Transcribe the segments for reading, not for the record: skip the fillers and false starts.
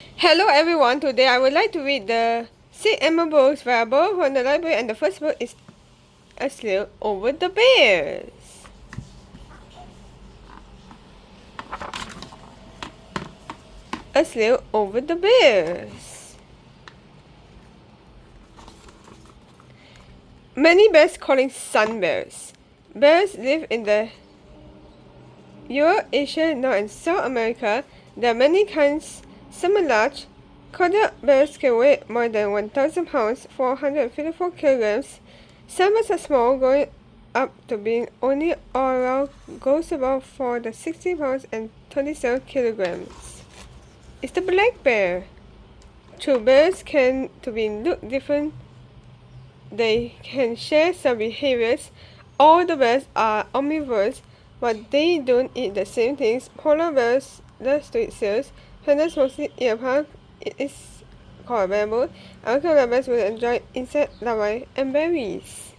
Hello everyone, today I would like to read the Sid Emma books that are borrowed from the library, and the first book is A Sleigh Over the Bears. A Sleigh Over the Bears. Many bears calling sun bears. Bears live in the Eurasia, North and South America. There are many kinds. Some are large. Corded bears can weigh more than 1,000 pounds, 454 kilograms. Some bears are small, going up to being only all around goes about for the 60 pounds and 27 kilograms. It's the black bear. Two bears can to be look different. They can share some behaviors. All the bears are omnivores, but they don't eat the same things. Polar bears love to eat seals. Pandas mostly eat a plant. It is called bamboo. American bears will enjoy insect larvae and berries.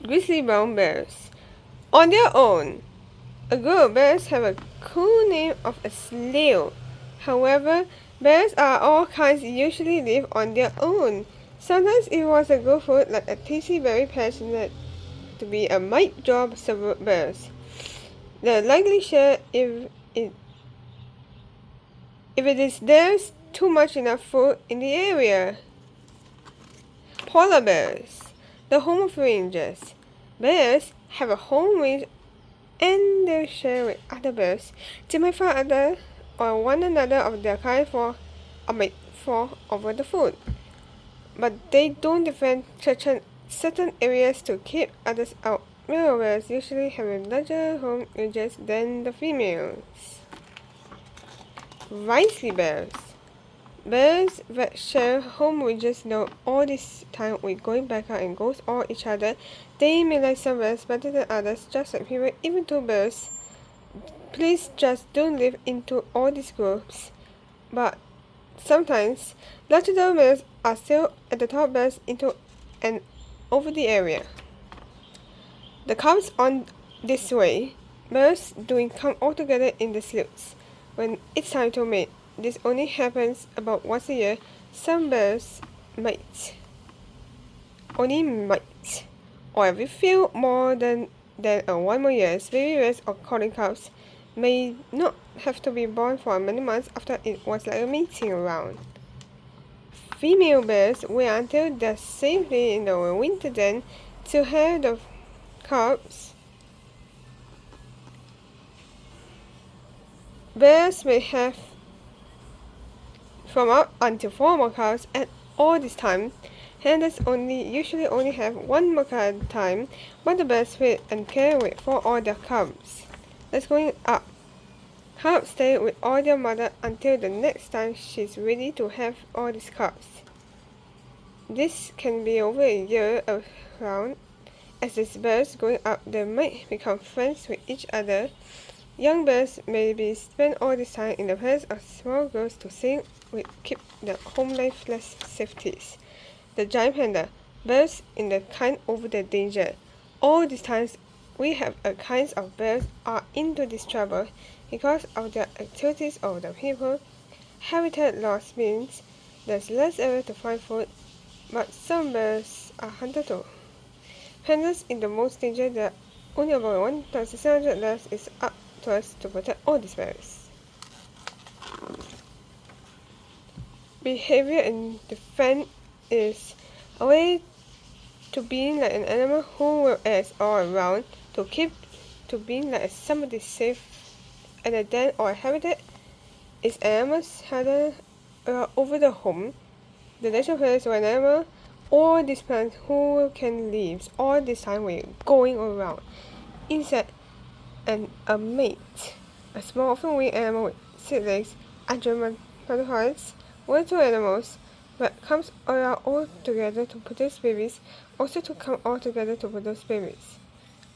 Grizzly brown bears. On their own, a group of bears have a cool name of a sleigh. However, bears are all kinds usually live on their own. Sometimes it was a good food like a tasty berry passionate to be a might job several bears. The likely share if it is there's too much enough food in the area. Polar bears, the home of rangers. Bears have a home range and they share with other bears. They might find other or one another of their kind for over the food. But they don't defend certain areas to keep others out. Male bears usually have larger home ranges than the females. Grizzly bears. Bears that share home ranges know all this time with going back out and goes all each other. They may like some bears better than others, just like people. Even two bears, please just don't live into all these groups. But sometimes, larger males are still at the top bears into and over the area. The cubs on this way, bears doing come all together in the sleuths. When it's time to mate, this only happens about once a year. Some bears mate. Only mate. Or every few more than one more years. Baby bears or calling cubs may not have to be born for many months after it was like a mating round. Female bears wait until they're safely in the winter den to have the cubs. Bears may have from up until 4 more cubs at all this time. Henders usually only have one more at a time, but the bears wait and care wait for all their cubs. Let's going up. Cubs stay with all their mother until the next time she's ready to have all these cubs. This can be over a year around. As these bears going up, they might become friends with each other. Young bears may be spend all this time in the presence of small girls to sing with keep their home life less safeties. The giant panda, bears in the kind over the danger. All these times we have a kinds of bears are into this trouble because of their activities of the people. Habitat loss means there's less area to find food, but some bears are hunted too. Pandas in the most danger, there are only about 1,600 left. Is up to us to protect all these bears. Behavior in defense is a way to being like an animal who will act all around to keep to being like somebody safe and a den or a habitat is animals harder over the home. The natural place where an animal or this plant who can live all this time with going around. Insect and a mate. A small often winged animal with 6 legs, andromatoids, one or two animals that comes around all together to produce babies, also to come all together to produce babies.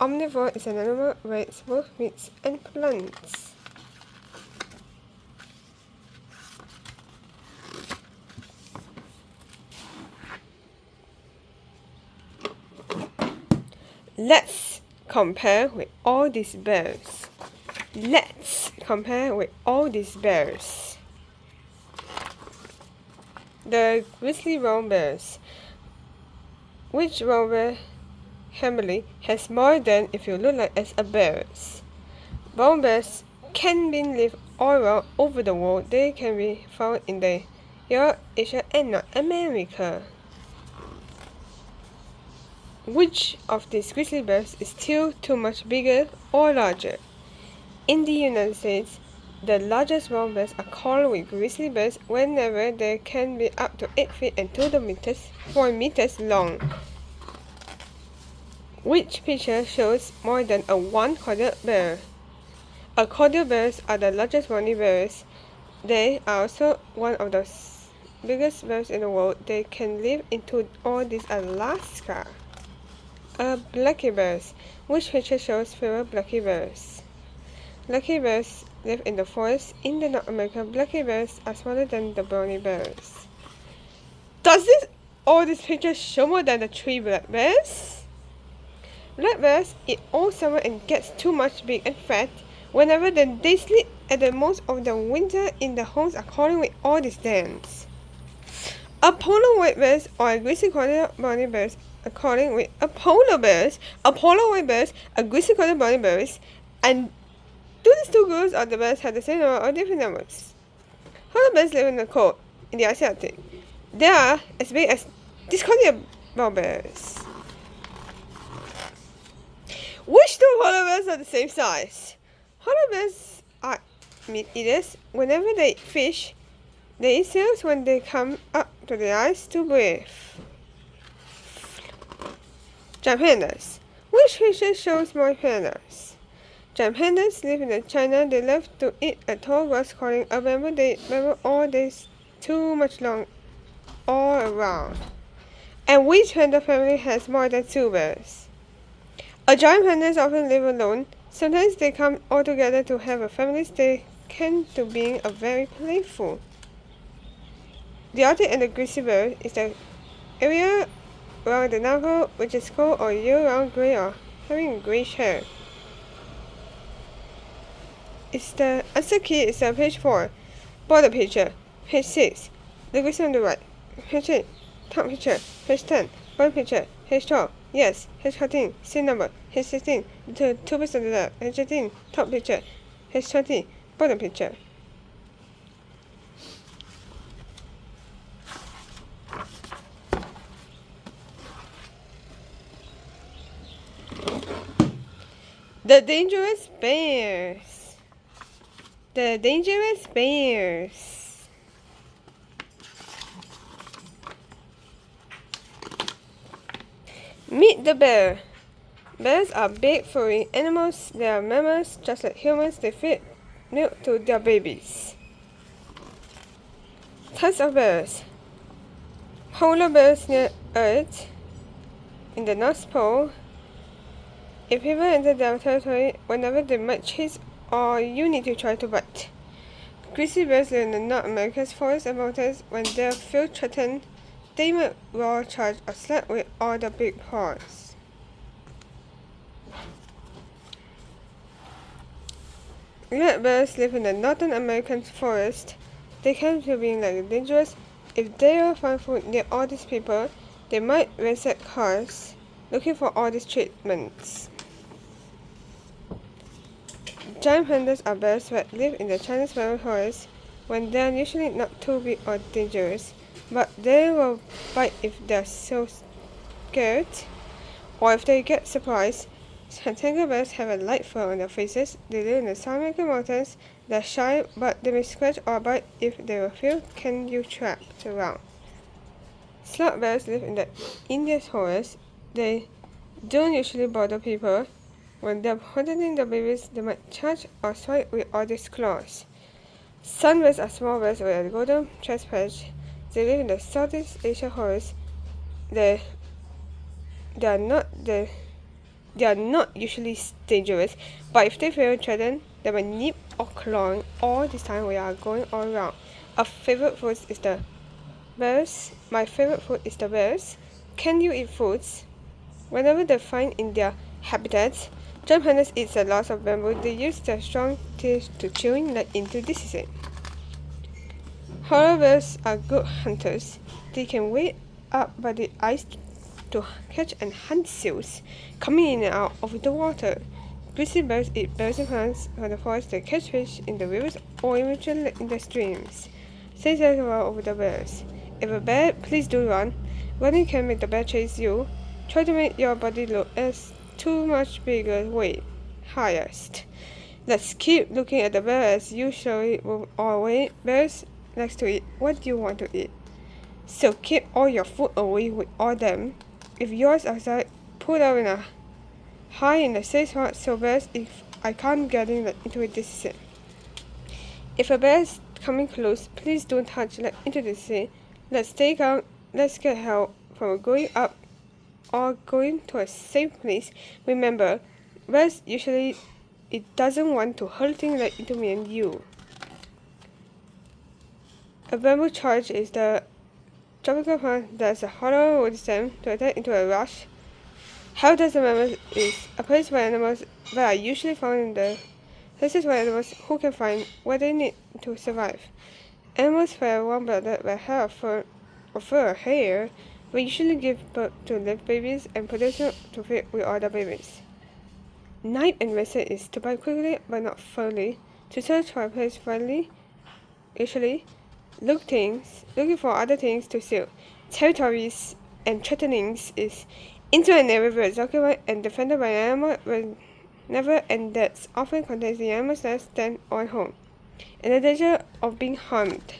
Omnivore is an animal that eats both meats and plants. Let's compare with all these bears. Let's compare with all these bears? The grizzly brown bears. Which brown bear family has more than if you look like as a bears? Brown bears can be live all around over the world. They can be found in the Europe, Asia, and North America. Which of these grizzly bears is still too much bigger or larger? In the United States, the largest brown bears are called grizzly bears whenever they can be up to 8 feet and 4 meters long. Which picture shows more than a one-quarter bear? Accordion bears are the largest brown bears. They are also one of the biggest bears in the world. They can live into all this Alaska. Blackie bears. Which picture shows fewer blackie bears? Blackie bears live in the forest. In the North America, blackie bears are smaller than the brownie bears. Does all these pictures show more than the 3 black bears? Black bears eat all summer and gets too much big and fat. Whenever they sleep at the most of the winter in the homes according with all these dens. A polar white bears or a grizzly brownie bears according with a polar white bears, a grizzly brownie bears, and do these two groups of the bears have the same number or different numbers? Polar bears live in the cold in the Arctic. They are as big as Discordia brown bears. Which two polar bears are the same size? Polar bears are meat eaters. Whenever they eat fish, they eat seals when they come up to the ice to breathe. Giant pandas. Which picture shows more pandas? Giant pandas live in China. They love to eat a tall grass called a bamboo. They bamboo all days too much long all around. And which panda family has more than 2 bears? A giant pandas often live alone. Sometimes they come all together to have a family. They can to being a very playful. The Arctic and the grizzly bear is the area around the navel which is cold or year-round gray or having grayish hair. The answer key is page 4. Border picture. Page 6. The grizzly on the right. Page 8. Top picture. Page 10. Bottom picture. Page 12. Yes. Page 14. Same number. Page 16. The 2 pictures on the left. Page 18. Top picture. Page 20. Bottom picture. The dangerous bears. The dangerous bears. Meet the bear. Bears are big, furry animals. They are mammals, just like humans. They feed milk to their babies. Types of bears. Polar bears near Earth, in the North Pole. If people enter their territory, whenever they might chase or you need to try to bite. Grizzly bears live in the North America's forests and mountains. When they feel threatened, they might roar, charge, or slap with all their big paws. Red bears live in the Northern American forest. They can be being like dangerous. If they are find food near all these people, they might ransack cars looking for all these treatments. Giant pandas are bears that live in the Chinese bamboo forest. When they are usually not too big or dangerous, but they will bite if they are so scared or if they get surprised. Tanglewood bears have a light fur on their faces. They live in the South American mountains. They are shy, but they may scratch or bite if they will feel can you trapped around. Sloth bears live in the Indian forest. They don't usually bother people. When they are protecting their babies, they might charge or swipe with all these claws. Sun bears are small bears with a golden chest patch. They live in the Southeast Asia forest. They are not usually dangerous, but if they feel threatened, they might nip or claw all this time we are going all around. Our favorite food is the bears. My favorite food is the bears. Can you eat foods? Whenever they find in their habitats, Jump hunters eat a lot of bamboo. They use their strong teeth to chewing like into disease. Polar bears are good hunters. They can wade up by the ice to catch and hunt seals coming in and out of the water. Grizzly bears eat berries and plants from the forest. They catch fish in the rivers or eventually in the streams. Stay safe over the bears. If a bear, please do run. Running can make the bear chase you. Try to make your body look as too much bigger weight highest. Let's keep looking at the bear as usually move away. Bears likes to eat what you want to eat. So keep all your food away with all them. If yours outside, put up in a high in the safe spot so bears if I can't get into it this is it. If a bear is coming close, please don't touch into the sea. Let's stay calm. Let's get help from going up or going to a safe place. Remember, bears usually it doesn't want to hurl things like into me and you. A bamboo charge is the tropical plant that's a hollow wood stem to attack into a rush. Habitats of mammals is a place where animals that are usually found in the places where animals who can find what they need to survive. Animals that are warm-blooded that have fur or hair will usually give birth to live babies and produce milk to feed with other babies. Night and rested is to bite quickly but not firmly, to search for a place friendly, usually looking for other things to steal. Territories and threatenings is into an area where it's occupied and defended by an animal whenever and that often contains the animal's nest, den, or home, and the danger of being harmed.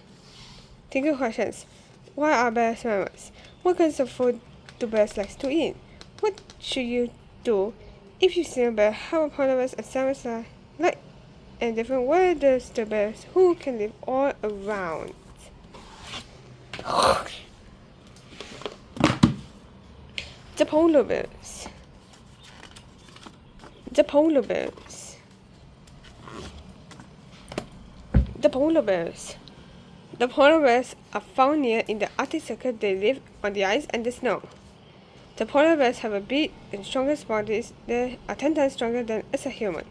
Think of questions. Why are bears mammals? What kinds of food do bears like to eat? What should you do if you see a bear? How polar bears and salmons are like and different? Where does the bears who can live all around? The polar bears. The polar bears. The polar bears. The polar bears are found near in the Arctic Circle. They live on the ice and the snow. The polar bears have a big and strongest bodies. They are 10 times stronger than as a human.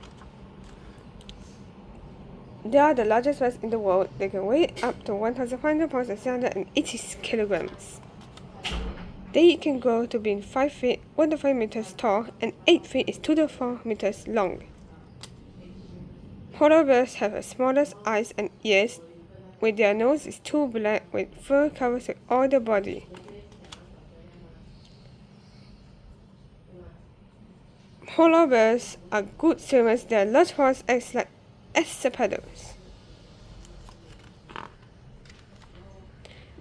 They are the largest bears in the world. They can weigh up to 1,500 pounds and 780 kilograms. They can grow to be 5 feet, 1 to 5 meters tall, and 8 feet is 2 to 4 meters long. Polar bears have the smallest eyes and ears, with their nose is too black with fur covers all the body. Polar bears are good swimmers. Their large paws act like as paddles.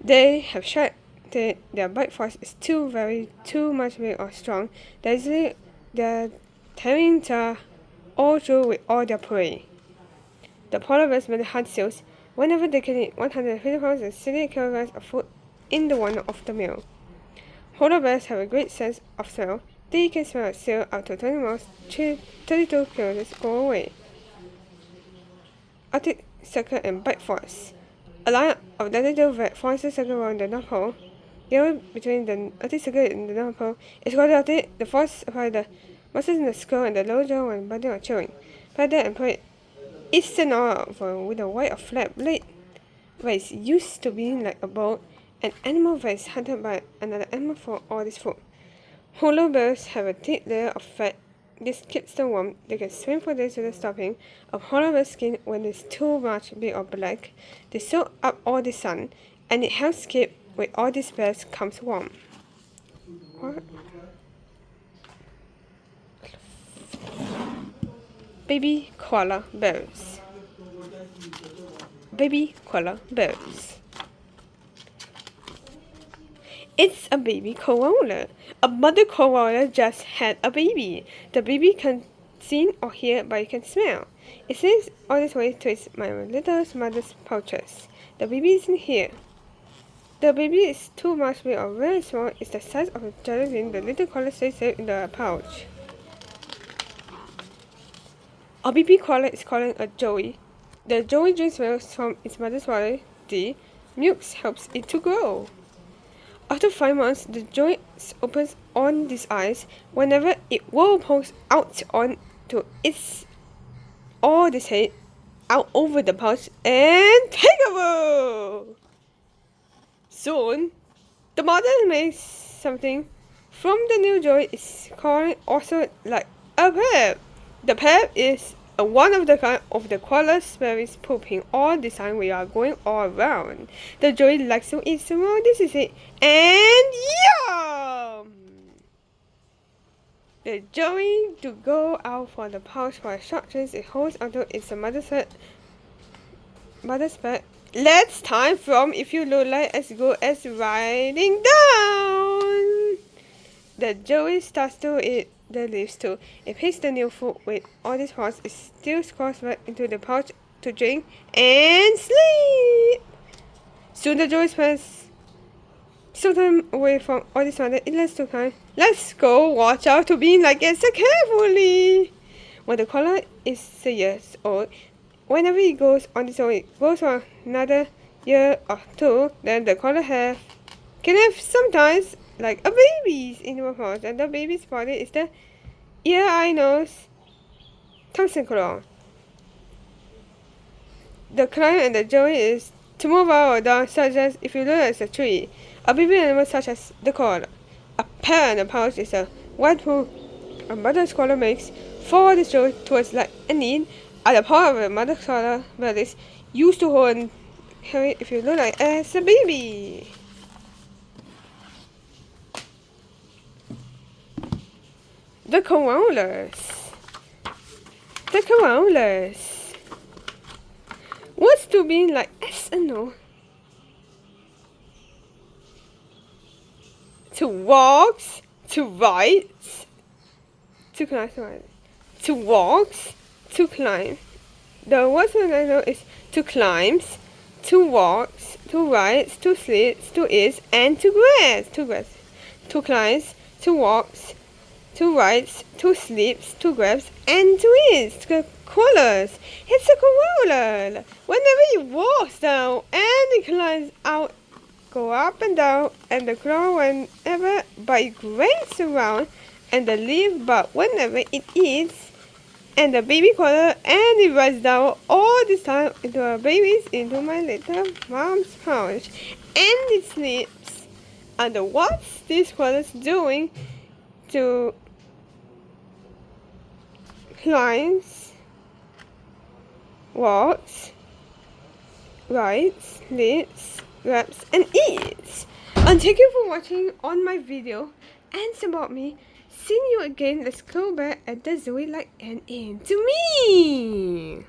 They have sharp teeth. Their bite force is too much big or strong. They're tearing all through with all their prey. The polar bears may hunt seals whenever they can eat 150 pounds and 60 kilograms of food in the one of the meal. Polar bears have a great sense of smell. They can smell a seal up to 20 miles, 32 kilometers go away. Arctic Circle and bite force. A line of latitude that forms the circle around the North Pole. The area between the Arctic Circle and the North Pole is called the Arctic. The force applied the muscles in the skull and the lower jaw when biting or chewing. Paddle and plate eastern over with a wide or flat blade that is used to being like a boat, an animal that is hunted by another animal for all this food. Polar bears have a thick layer of fat. This keeps them warm. They can swim for days without stopping. A polar bear's skin, when it's too much big or black, they soak up all the sun, and it helps keep with all these bears comes warm. What? Baby koala bears. Baby koala bears. It's a baby koala. A mother koala just had a baby. The baby can see or hear, but it can smell. It slips all this way to its little mother's pouches. The baby isn't here. The baby is too much big or very small. It's the size of a jelly bean. The little koala stays safe in the pouch. A baby koala is called a joey. The joey drinks milk from its mother's body. The milk helps it to grow. After 5 months, the joey opens on its eyes. Whenever it will pokes out on to its all this hate out over the pouch and peekaboo! Soon, the model makes something from the new joy is called also like a pep. The pep is one of the kind of the koala berries pooping all the time we are going all around. The joy likes to eat some more. This is it. And yum! The joy to go out for the pouch for a short chase it holds until it's a mother's bed. Let's time from if you look like as good as riding down. The joey starts to eat the leaves too. It picks the new food with all these parts. It still scores back into the pouch to drink and sleep. Soon the joey spends some time away from all this wonder. It lets to climb. Let's go. Watch out to be like it so carefully. When the collar is a years old, whenever he goes on this own, it goes for another year or two. Then the collar can have sometimes like a baby's in the mouth, and the baby's body is the ear, eye, nose, tongue, and claw. The climb and the joy is to move out or down, such as if you look at a tree. A baby animal such as the koala. A pear and a pouch is a white poo a mother's koala makes for the joy towards like a need. At the part of a mother's koala bellies used to hold and carry if you look like as a baby. The koalas. The koalas. What's to be like S and no? To walks, to rides, to climb, to walks, to climb. The words I know is to climbs, to walks, to rides, to sleeps, to eats, and to grass. To grass. To climbs, to walks, to rides, to sleeps, to grabs, and to eats. To koalas. It's a koala. Whenever he walks down and he climbs out, go up and down, and the claw whenever but it grates around, and the leaf but whenever it eats, and the baby koala, and it rides down all this time into our babies into my little mom's pouch, and it sleeps. And what's this koala's doing to climbs, walks, rides, sleeps, grabs, and eats. And thank you for watching on my video and support me. See you again. Let's go back at the zoo like and into me.